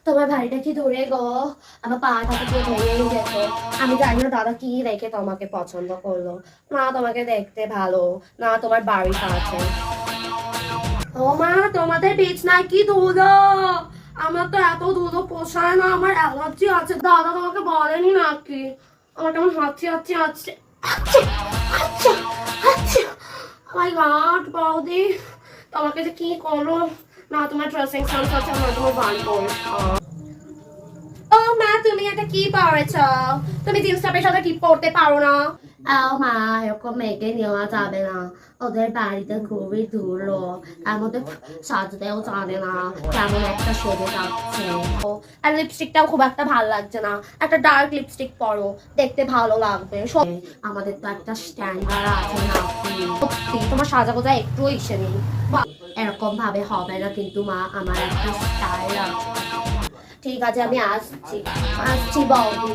তোমার বাড়িটা কি দূরে গো? আমার পাটা তো পুরো ভেঙেই যেত। আমি জানি না দাদা কি রেখে তোমাকে পছন্দ করলো। না তোমাকে দেখতে ভালো, না তোমার বাড়ি কাছে। ও মা, তোমাদের বিছনায় কি ধুলো! আমার তো এত ধুলো পোষায় না, আমার অ্যালার্জি আছে। দাদা তোমাকে বলেনি নাকি? আমার কেমন হাঁচি হাঁচি আছে। আচ্ছা আচ্ছা আচ্ছা, মাই গড বৌদি, তোমাকে যে কি করলো! না তোমার ড্রেসিং সেন্স আছে, না তোমার বাড়ি পরিষ্কার। ও মা, তুমি এটা কি পরেছ? তুমি জিন্স টপের সাথে কি পরতে পারো না? মা, এরকম মেয়েকে নেওয়া যাবে না। ওদের বাড়িতে খুবই ধুলো, তার মধ্যে সাজতেও জানে না, কেমন একটা সেজে যাচ্ছে। আর লিপস্টিকটাও খুব একটা ভালো লাগছে না। একটা ডার্ক লিপস্টিক পরো, দেখতে ভালো লাগবে। আমাদের তো একটা স্ট্যান্ডার্ড আছে না। সত্যি তোমার সাজাগোজা একটু ইসে নেই। এরকম ভাবে হবে না কিন্তু মা, আমার একটা স্টাইল আছে। ঠিক আছে, আমি আসছি আসছি বৌদি।